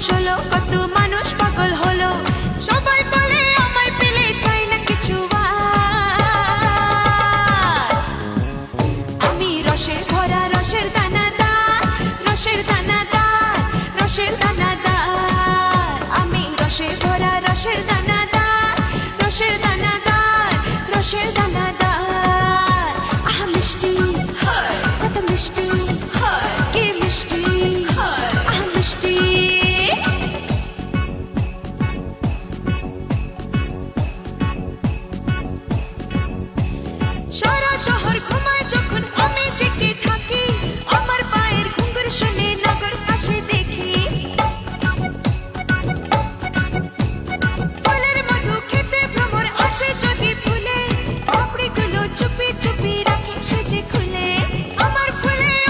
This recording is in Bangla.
ষোলো কত মানুষ পাগল হলো সবাই বলে আমায় পেলে চাই না কিছু আর। আমি রসের ভরা রসের দানাদার রসের দানাদার রসের দানাদার আমি রসের ভরা রসের দানাদার রসের দানাদার রসের দানাদার আহা মিষ্টি কত মিষ্টি কি মিষ্টি